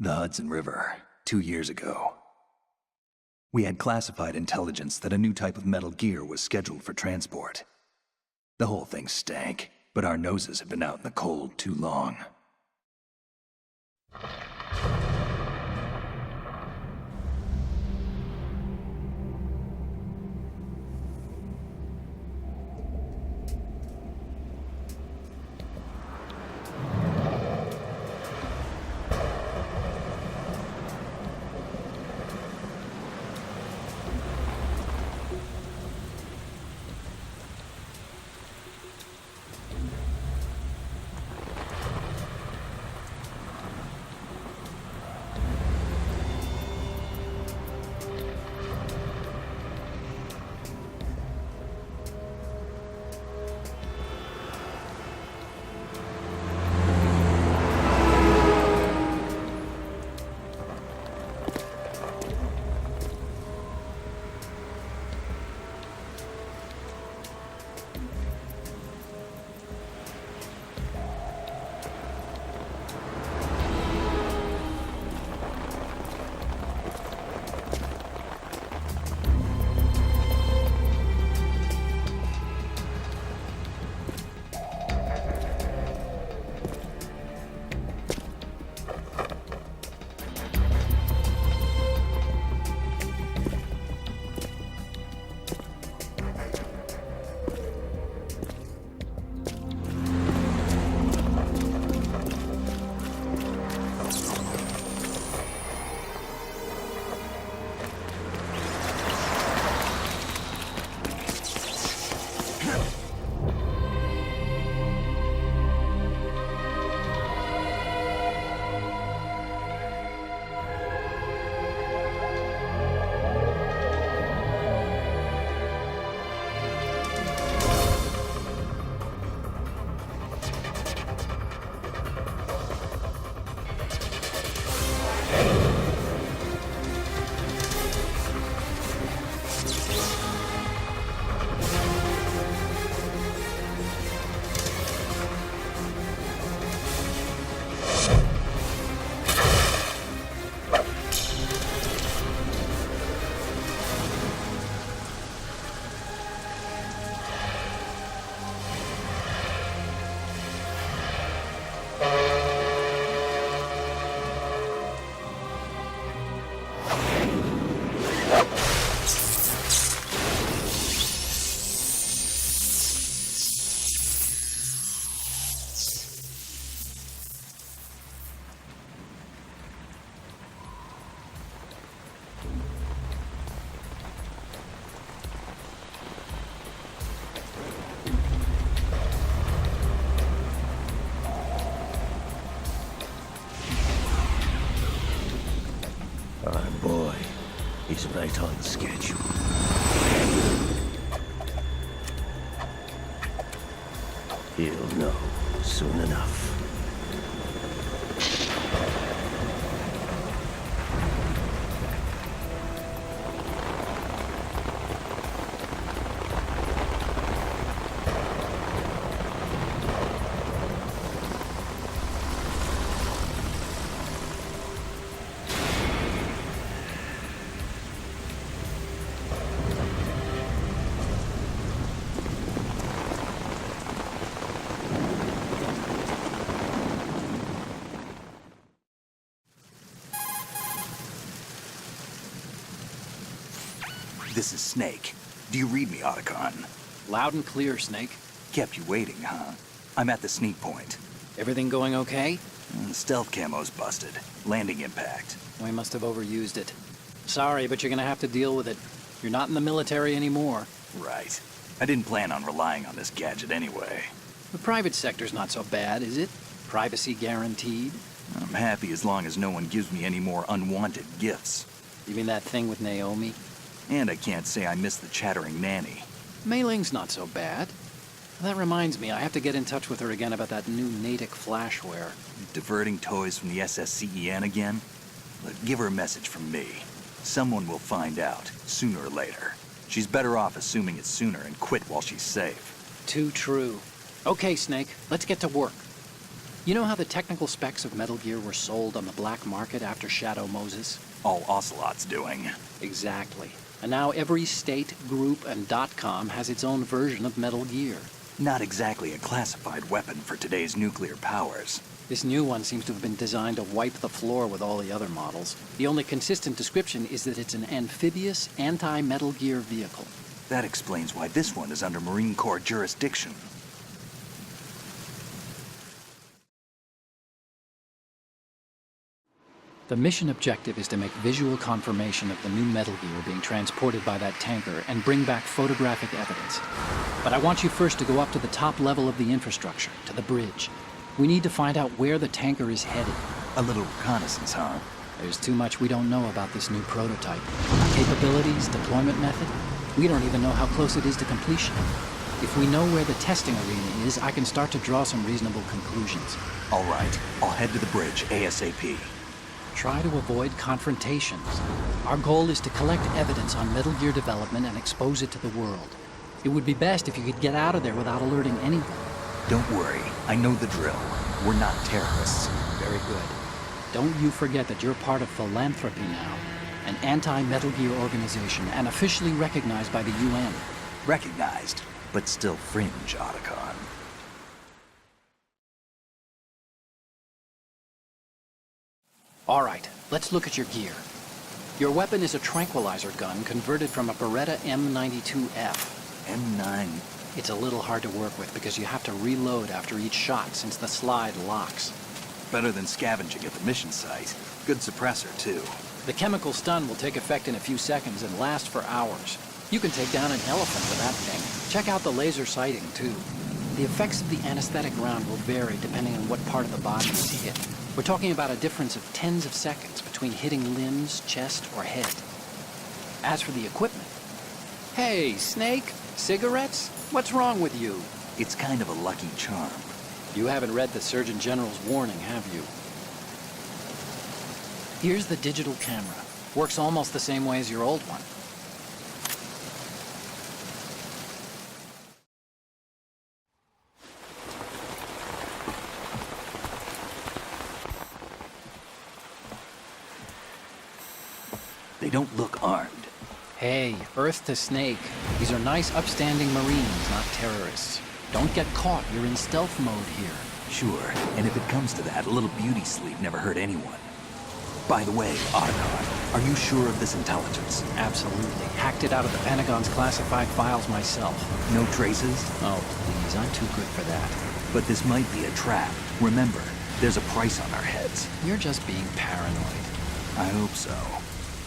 The Hudson River, 2 years ago. We had classified intelligence that a new type of metal gear was scheduled for transport. The whole thing stank, but our noses had been out in the cold too long. Our boy, he's right on schedule. He'll know soon enough. This is Snake. Do you read me, Otacon? Loud and clear, Snake. Kept you waiting, huh? I'm at the sneak point. Everything going okay? Stealth camo's busted. Landing impact. We must have overused it. Sorry, but you're gonna have to deal with it. You're not in the military anymore. Right. I didn't plan on relying on this gadget anyway. The private sector's not so bad, is it? Privacy guaranteed? I'm happy as long as no one gives me any more unwanted gifts. You mean that thing with Naomi? And I can't say I miss the chattering nanny. Mei Ling's not so bad. That reminds me, I have to get in touch with her again about that new Natick flashware. Diverting toys from the SSCEN again? Look, give her a message from me. Someone will find out, sooner or later. She's better off assuming it sooner and quit while she's safe. Too true. Okay, Snake, let's get to work. You know how the technical specs of Metal Gear were sold on the black market after Shadow Moses? All Ocelot's doing. Exactly. And now every state, group, and .com has its own version of Metal Gear. Not exactly a classified weapon for today's nuclear powers. This new one seems to have been designed to wipe the floor with all the other models. The only consistent description is that it's an amphibious, anti-Metal Gear vehicle. That explains why this one is under Marine Corps jurisdiction. The mission objective is to make visual confirmation of the new Metal Gear being transported by that tanker and bring back photographic evidence. But I want you first to go up to the top level of the infrastructure, to the bridge. We need to find out where the tanker is headed. A little reconnaissance, huh? There's too much we don't know about this new prototype. Capabilities, deployment method. We don't even know how close it is to completion. If we know where the testing arena is, I can start to draw some reasonable conclusions. All right, I'll head to the bridge ASAP. Try to avoid confrontations. Our goal is to collect evidence on Metal Gear development and expose it to the world. It would be best if you could get out of there without alerting anyone. Don't worry, I know the drill. We're not terrorists. Very good. Don't you forget that you're part of Philanthropy now, an anti-Metal Gear organization and officially recognized by the UN. Recognized, but still fringe, Otacon. All right, let's look at your gear. Your weapon is a tranquilizer gun converted from a Beretta M92F. M9. It's a little hard to work with because you have to reload after each shot since the slide locks. Better than scavenging at the mission site. Good suppressor, too. The chemical stun will take effect in a few seconds and last for hours. You can take down an elephant with that thing. Check out the laser sighting, too. The effects of the anesthetic round will vary depending on what part of the body is hit. We're talking about a difference of tens of seconds between hitting limbs, chest, or head. As for the equipment... Hey, Snake! Cigarettes? What's wrong with you? It's kind of a lucky charm. You haven't read the Surgeon General's warning, have you? Here's the digital camera. Works almost the same way as your old one. They don't look armed. Hey, Earth to Snake. These are nice, upstanding Marines, not terrorists. Don't get caught. You're in stealth mode here. Sure, and if it comes to that, a little beauty sleep never hurt anyone. By the way, Otacon, are you sure of this intelligence? Absolutely. Hacked it out of the Pentagon's classified files myself. No traces? Oh, please, I'm too good for that. But this might be a trap. Remember, there's a price on our heads. You're just being paranoid. I hope so.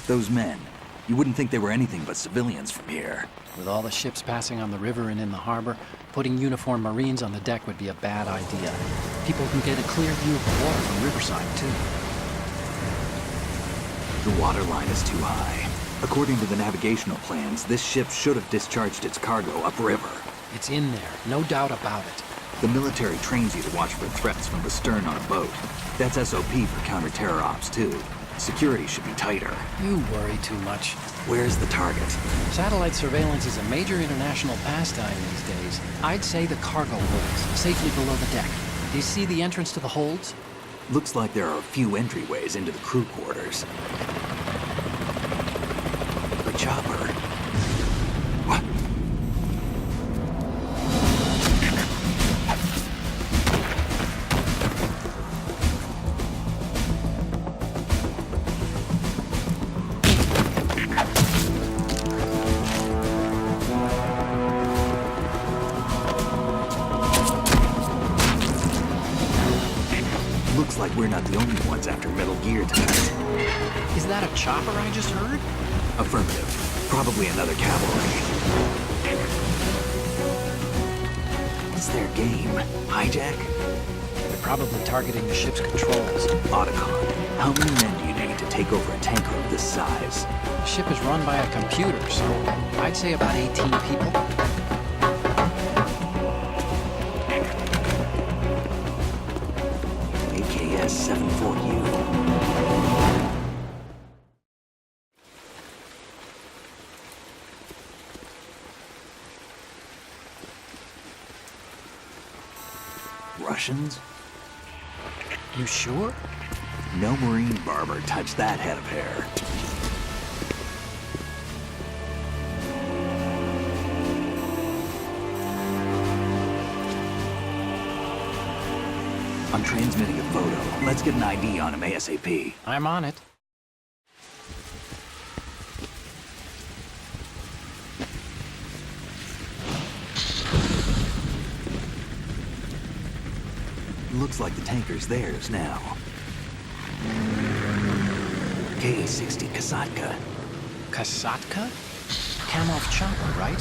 Those men, you wouldn't think they were anything but civilians from here. With all the ships passing on the river and in the harbor, putting uniformed Marines on the deck would be a bad idea. People can get a clear view of the water from Riverside, too. The water line is too high. According to the navigational plans, this ship should have discharged its cargo upriver. It's in there, no doubt about it. The military trains you to watch for threats from the stern on a boat. That's SOP for counter-terror ops, too. Security should be tighter. You worry too much. Where's the target? Satellite surveillance is a major international pastime these days. I'd say the cargo holds, safely below the deck. Do you see the entrance to the holds? Looks like there are a few entryways into the crew quarters. The chopper. What? Looks like we're not the only ones after Metal Gear tonight. Is that a chopper I just heard? Affirmative. Probably another cavalry. What's their game? Hijack? They're probably targeting the ship's controls. Otacon, how many men do you need to take over a tanker of this size? The ship is run by a computer, so I'd say about 18 people. AKS 74U. Russians? You sure? No marine barber touched that head of hair. I'm transmitting a photo. Let's get an ID on him ASAP. I'm on it. Looks like the tanker's theirs now. KA-60 Kasatka. Kasatka? Kamov chopper, right?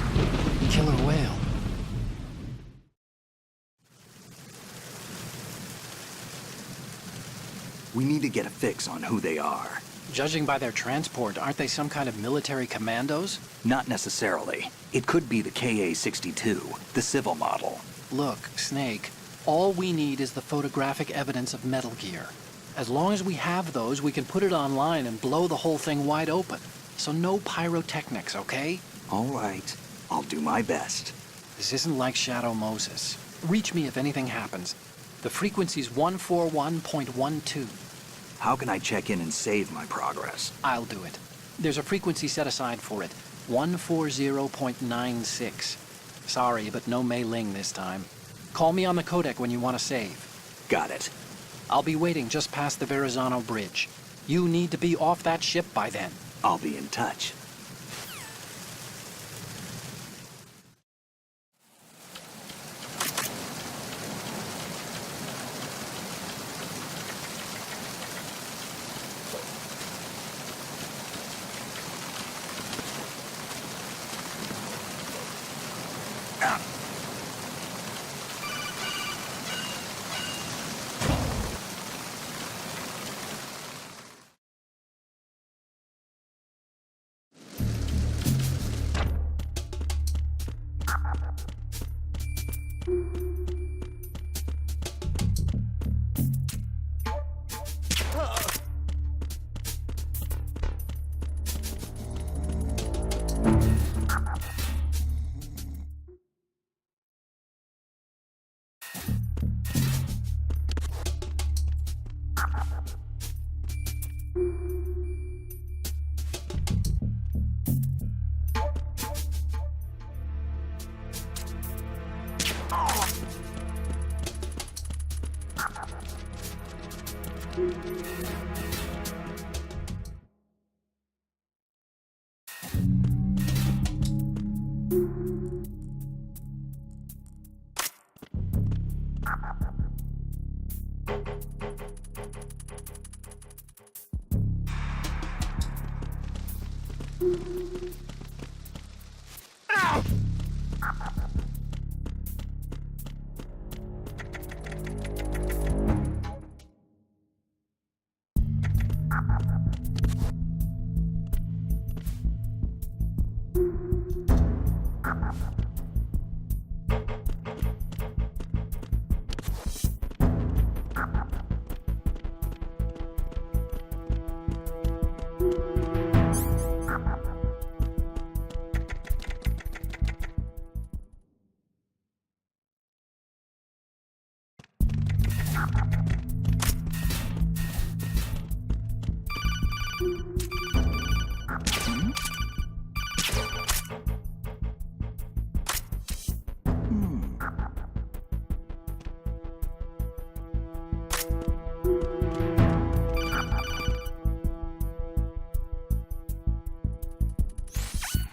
Killer whale. We need to get a fix on who they are. Judging by their transport, aren't they some kind of military commandos? Not necessarily. It could be the KA-62, the civil model. Look, Snake, all we need is the photographic evidence of Metal Gear. As long as we have those, we can put it online and blow the whole thing wide open. So no pyrotechnics, okay? All right. I'll do my best. This isn't like Shadow Moses. Reach me if anything happens. The frequency's 141.12. How can I check in and save my progress? I'll do it. There's a frequency set aside for it. 140.96. Sorry, but no Mei Ling this time. Call me on the codec when you want to save. Got it. I'll be waiting just past the Verrazano Bridge. You need to be off that ship by then. I'll be in touch.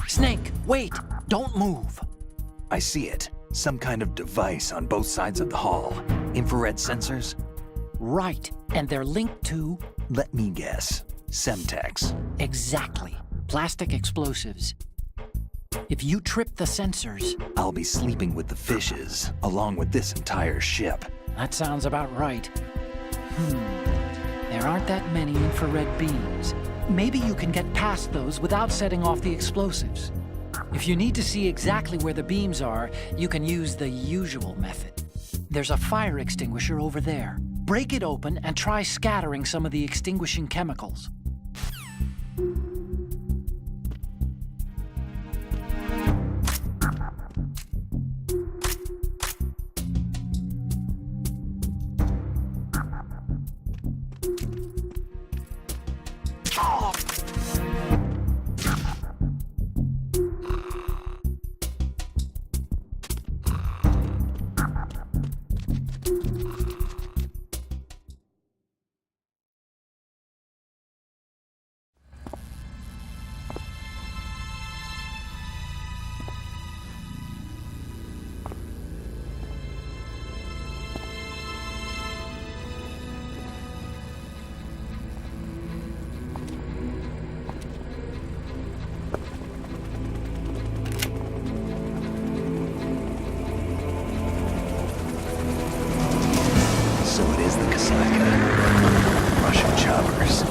Snake, wait! Don't move! I see it. Some kind of device on both sides of the hull. Infrared sensors? Right, and they're linked to... Let me guess. Semtex. Exactly. Plastic explosives. If you trip the sensors... I'll be sleeping with the fishes, along with this entire ship. That sounds about right. There aren't that many infrared beams. Maybe you can get past those without setting off the explosives. If you need to see exactly where the beams are, you can use the usual method. There's a fire extinguisher over there. Break it open and try scattering some of the extinguishing chemicals. So it is the Kasaka. Russian choppers.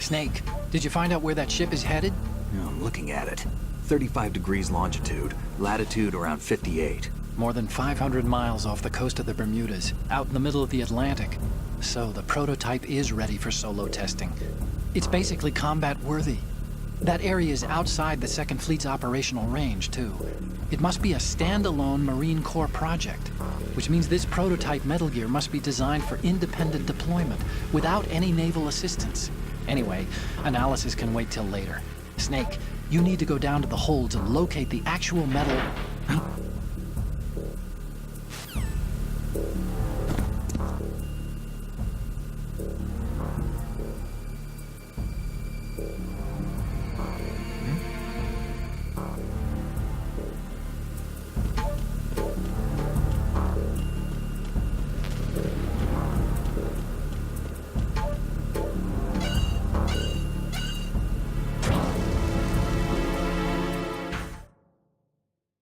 Snake, did you find out where that ship is headed? I'm looking at it. 35 degrees longitude, latitude around 58. More than 500 miles off the coast of the Bermudas, out in the middle of the Atlantic. So the prototype is ready for solo testing. It's basically combat-worthy. That area is outside the Second Fleet's operational range, too. It must be a standalone Marine Corps project, which means this prototype Metal Gear must be designed for independent deployment, without any naval assistance. Anyway, analysis can wait till later. Snake, you need to go down to the holds and locate the actual metal...